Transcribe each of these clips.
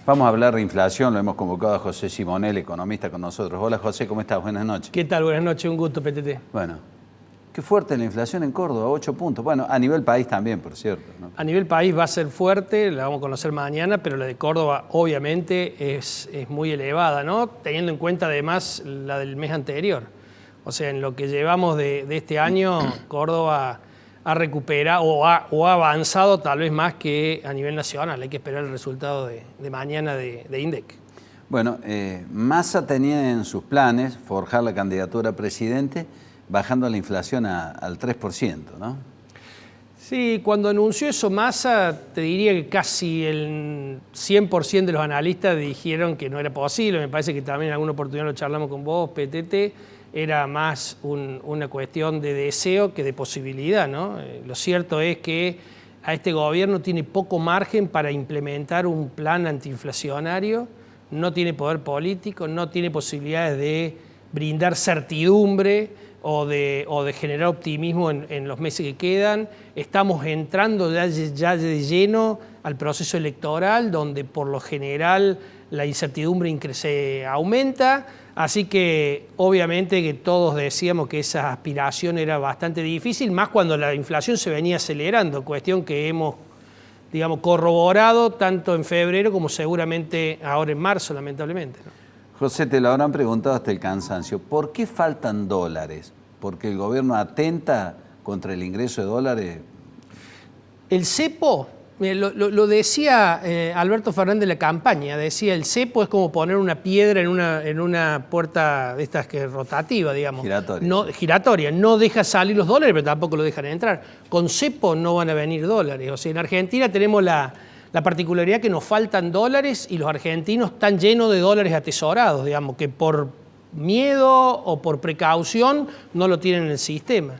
Vamos a hablar de inflación, lo hemos convocado a José Simonel, economista, con nosotros. Hola José, ¿cómo estás? Buenas noches. ¿Qué tal? Buenas noches, un gusto, PTT. Bueno, qué fuerte la inflación en Córdoba, 8 puntos. Bueno, a nivel país también, por cierto, ¿no? A nivel país va a ser fuerte, la vamos a conocer mañana, pero la de Córdoba obviamente es muy elevada, ¿no? Teniendo en cuenta además la del mes anterior. O sea, en lo que llevamos de este año, Córdoba ha recuperado o ha avanzado tal vez más que a nivel nacional. Hay que esperar el resultado de mañana de INDEC. Bueno, Massa tenía en sus planes forjar la candidatura a presidente bajando la inflación al 3%, ¿no? Sí, cuando anunció eso Massa, te diría que casi el 100% de los analistas dijeron que no era posible. Me parece que también en alguna oportunidad lo charlamos con vos, PTT. Era más una cuestión de deseo que de posibilidad, ¿no? Lo cierto es que a este gobierno tiene poco margen para implementar un plan antiinflacionario, no tiene poder político, no tiene posibilidades de brindar certidumbre o de generar optimismo en los meses que quedan. Estamos entrando ya de lleno al proceso electoral, donde por lo general la incertidumbre se aumenta, así que obviamente que todos decíamos que esa aspiración era bastante difícil, más cuando la inflación se venía acelerando, cuestión que hemos, digamos, corroborado tanto en febrero como seguramente ahora en marzo, lamentablemente, ¿no? José, te lo habrán preguntado hasta el cansancio. ¿Por qué faltan dólares? ¿Porque el gobierno atenta contra el ingreso de dólares? El cepo, lo decía Alberto Fernández en la campaña, decía el cepo es como poner una piedra en una puerta de estas que rotativa, digamos. Giratoria. No, giratoria, no deja salir los dólares, pero tampoco lo dejan entrar. Con cepo no van a venir dólares. O sea, en Argentina tenemos la particularidad que nos faltan dólares y los argentinos están llenos de dólares atesorados, digamos, que por miedo o por precaución no lo tienen en el sistema.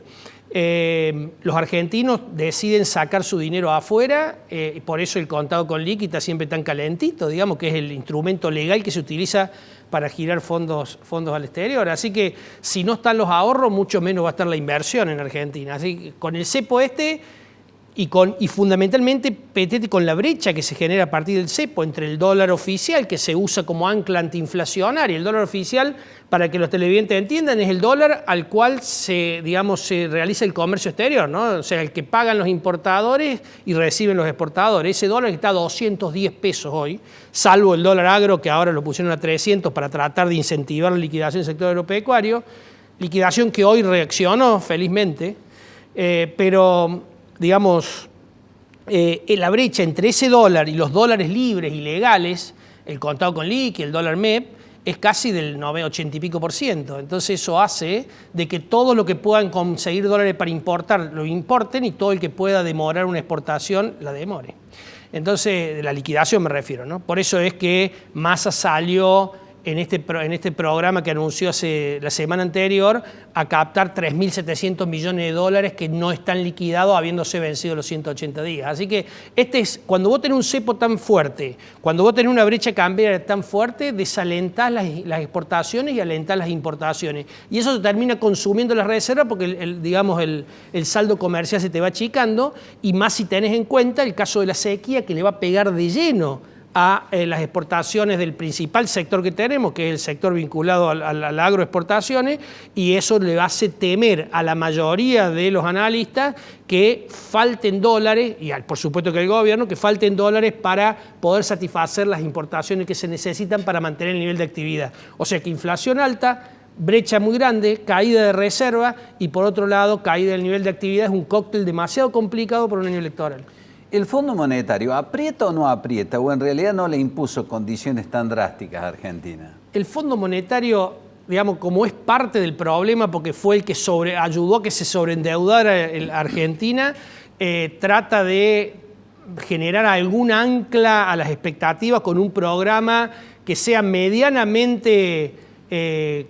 Los argentinos deciden sacar su dinero afuera, por eso el contado con liqui está siempre tan calentito, digamos que es el instrumento legal que se utiliza para girar fondos al exterior. Así que si no están los ahorros, mucho menos va a estar la inversión en Argentina. Así que con el cepo y fundamentalmente PTT con la brecha que se genera a partir del cepo entre el dólar oficial, que se usa como ancla antiinflacionaria. El dólar oficial, para que los televidentes entiendan, es el dólar al cual se realiza el comercio exterior, ¿no? O sea, el que pagan los importadores y reciben los exportadores. Ese dólar está a 210 pesos hoy, salvo el dólar agro, que ahora lo pusieron a 300 para tratar de incentivar la liquidación del sector agropecuario, liquidación que hoy reaccionó felizmente, pero digamos, la brecha entre ese dólar y los dólares libres y legales, el contado con liqui, el dólar MEP, es casi del 80 y pico %. Entonces eso hace de que todo lo que puedan conseguir dólares para importar, lo importen, y todo el que pueda demorar una exportación, la demore. Entonces, de la liquidación me refiero, ¿no? Por eso es que Massa salió en este programa que anunció la semana anterior a captar 3.700 millones de dólares que no están liquidados habiéndose vencido los 180 días. Así que cuando vos tenés un cepo tan fuerte, cuando vos tenés una brecha cambiaria tan fuerte, desalentás las exportaciones y alentás las importaciones. Y eso se termina consumiendo las reservas porque el saldo comercial se te va achicando, y más si tenés en cuenta el caso de la sequía, que le va a pegar de lleno a las exportaciones del principal sector que tenemos, que es el sector vinculado a las agroexportaciones, y eso le hace temer a la mayoría de los analistas que falten dólares, y por supuesto que el gobierno, que falten dólares para poder satisfacer las importaciones que se necesitan para mantener el nivel de actividad. O sea que inflación alta, brecha muy grande, caída de reserva y por otro lado caída del nivel de actividad. Es un cóctel demasiado complicado para un año electoral. ¿El Fondo Monetario aprieta o no aprieta, o en realidad no le impuso condiciones tan drásticas a Argentina? El Fondo Monetario, digamos, como es parte del problema, porque fue el que ayudó a que se sobreendeudara Argentina, trata de generar algún ancla a las expectativas con un programa que sea medianamente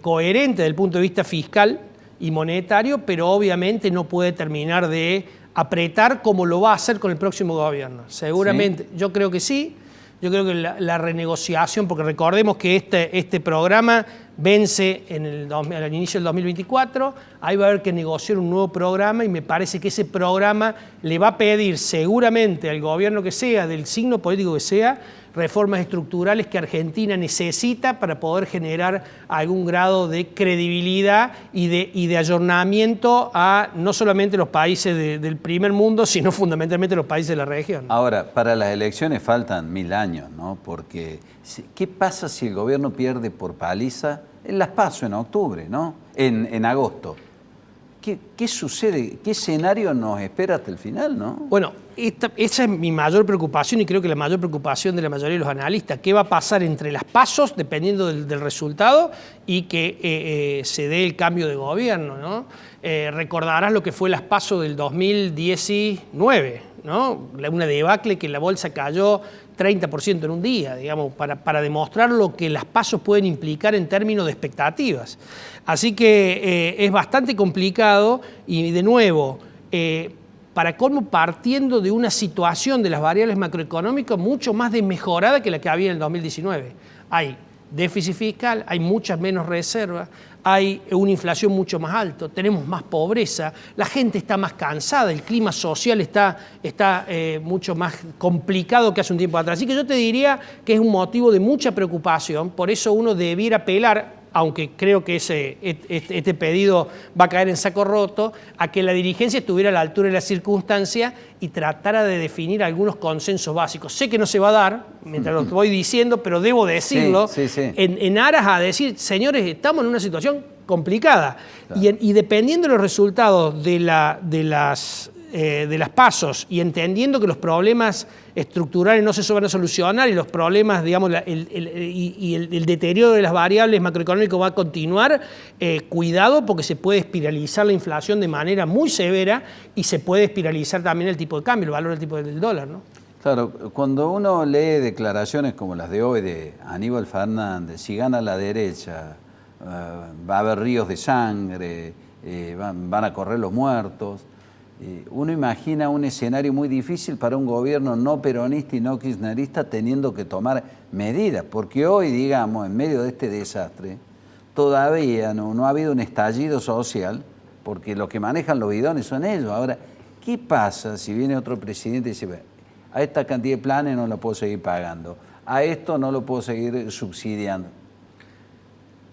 coherente desde el punto de vista fiscal y monetario, pero obviamente no puede terminar de apretar como lo va a hacer con el próximo gobierno. Seguramente, ¿sí? Yo creo que sí. Yo creo que la renegociación, porque recordemos que este programa vence al inicio del 2024, ahí va a haber que negociar un nuevo programa, y me parece que ese programa le va a pedir seguramente al gobierno que sea, del signo político que sea, reformas estructurales que Argentina necesita para poder generar algún grado de credibilidad y de ayornamiento a no solamente los países del primer mundo, sino fundamentalmente los países de la región. Ahora, para las elecciones faltan 1000 años, ¿no? Porque, ¿qué pasa si el gobierno pierde por paliza en las PASO en octubre, ¿no? En agosto? ¿Qué sucede? ¿Qué escenario nos espera hasta el final, no? Bueno, esa es mi mayor preocupación y creo que la mayor preocupación de la mayoría de los analistas. ¿Qué va a pasar entre las PASOs, dependiendo del resultado, y que se dé el cambio de gobierno, ¿no? Recordarás lo que fue las PASO del 2019, ¿no? Una debacle que la bolsa cayó 30% en un día, digamos, para demostrar lo que las PASO pueden implicar en términos de expectativas. Así que es bastante complicado y, de nuevo, para colmo, partiendo de una situación de las variables macroeconómicas mucho más desmejorada que la que había en el 2019. Hay déficit fiscal, hay muchas menos reservas, hay una inflación mucho más alta, tenemos más pobreza, la gente está más cansada, el clima social está mucho más complicado que hace un tiempo atrás. Así que yo te diría que es un motivo de mucha preocupación, por eso uno debiera apelar, aunque creo que este pedido va a caer en saco roto, a que la dirigencia estuviera a la altura de la circunstancia y tratara de definir algunos consensos básicos. Sé que no se va a dar, mientras lo voy diciendo, pero debo decirlo, sí. En aras a decir, señores, estamos en una situación complicada. Claro. Y dependiendo de los resultados de las PASOs y entendiendo que los problemas estructurales no se van a solucionar y los problemas, digamos, el deterioro de las variables macroeconómicas va a continuar, cuidado porque se puede espiralizar la inflación de manera muy severa y se puede espiralizar también el tipo de cambio, el valor del tipo del dólar, ¿no? Claro, cuando uno lee declaraciones como las de hoy de Aníbal Fernández, si gana la derecha, va a haber ríos de sangre, van a correr los muertos. Uno imagina un escenario muy difícil para un gobierno no peronista y no kirchnerista teniendo que tomar medidas, porque hoy, digamos, en medio de este desastre, todavía no ha habido un estallido social, porque los que manejan los bidones son ellos. Ahora, ¿qué pasa si viene otro presidente y dice, a esta cantidad de planes no la puedo seguir pagando, a esto no lo puedo seguir subsidiando?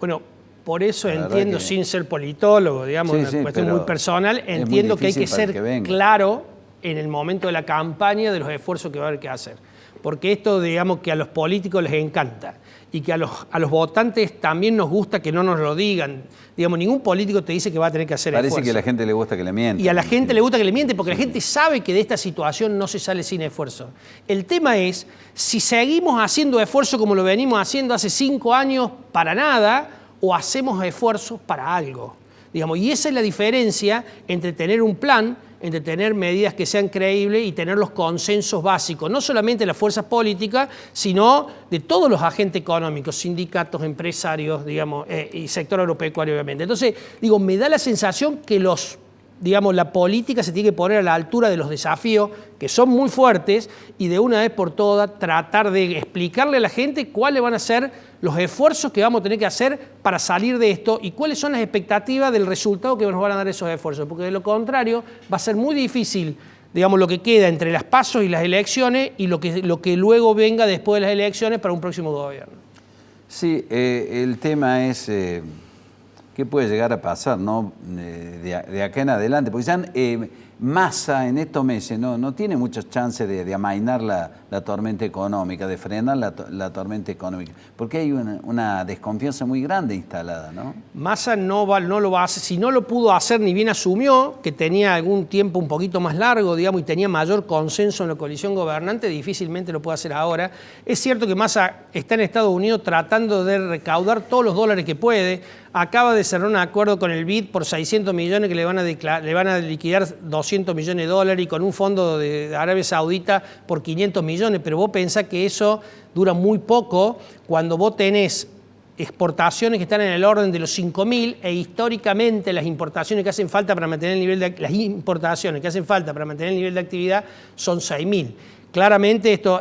Bueno, por eso entiendo, sin ser politólogo, digamos, una cuestión muy personal, entiendo que hay que ser claro en el momento de la campaña de los esfuerzos que va a haber que hacer. Porque esto, digamos, que a los políticos les encanta y que a los votantes también nos gusta que no nos lo digan. Digamos, ningún político te dice que va a tener que hacer esfuerzo. Parece que a la gente le gusta que le mienten. Y a la gente le gusta que le mienten porque la gente sabe que de esta situación no se sale sin esfuerzo. El tema es, si seguimos haciendo esfuerzo como lo venimos haciendo hace 5 años para nada, o hacemos esfuerzos para algo, digamos, y esa es la diferencia entre tener un plan, entre tener medidas que sean creíbles y tener los consensos básicos, no solamente de las fuerzas políticas, sino de todos los agentes económicos, sindicatos, empresarios, digamos, y sector agropecuario, obviamente. Entonces, digo, me da la sensación que la política se tiene que poner a la altura de los desafíos, que son muy fuertes, y de una vez por todas tratar de explicarle a la gente cuáles van a ser los esfuerzos que vamos a tener que hacer para salir de esto y cuáles son las expectativas del resultado que nos van a dar esos esfuerzos, porque de lo contrario va a ser muy difícil, digamos, lo que queda entre las PASO y las elecciones y lo que luego venga después de las elecciones para un próximo gobierno. Sí, el tema es qué puede llegar a pasar, ¿no? de acá en adelante, porque ya Massa en estos meses no tiene muchas chances de amainar la tormenta económica, de frenar la tormenta económica, porque hay una desconfianza muy grande instalada, ¿no? Massa no lo va a hacer, si no lo pudo hacer ni bien asumió, que tenía algún tiempo un poquito más largo, digamos, y tenía mayor consenso en la coalición gobernante, difícilmente lo puede hacer ahora. Es cierto que Massa está en Estados Unidos tratando de recaudar todos los dólares que puede. Acaba de cerrar un acuerdo con el BID por 600 millones que le van a liquidar 200 millones de dólares y con un fondo de Arabia Saudita por 500 millones, pero vos pensás que eso dura muy poco cuando vos tenés exportaciones que están en el orden de los 5.000 e históricamente las importaciones que hacen falta para mantener el nivel de actividad son 6.000. Claramente esto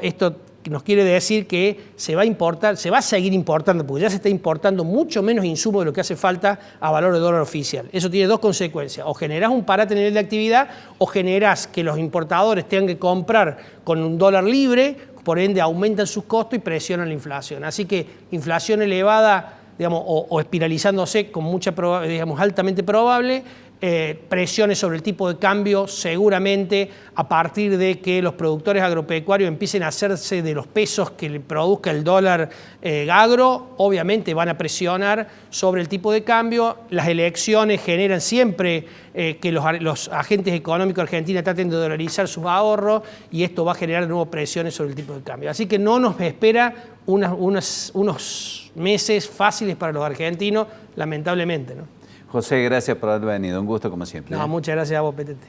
nos quiere decir que se va a seguir importando, porque ya se está importando mucho menos insumo de lo que hace falta a valor de dólar oficial. Eso tiene dos consecuencias: o generás un parate a nivel de actividad, o generás que los importadores tengan que comprar con un dólar libre, por ende aumentan sus costos y presionan la inflación. Así que inflación elevada, digamos, o espiralizándose con mucha digamos, altamente probable, presiones sobre el tipo de cambio seguramente a partir de que los productores agropecuarios empiecen a hacerse de los pesos que le produzca el dólar agro, obviamente van a presionar sobre el tipo de cambio. Las elecciones generan siempre que los agentes económicos argentinos traten de dolarizar sus ahorros y esto va a generar de nuevo presiones sobre el tipo de cambio. Así que no nos espera unos meses fáciles para los argentinos, lamentablemente, ¿no? José, gracias por haber venido. Un gusto como siempre. No, muchas gracias a vos, Petete.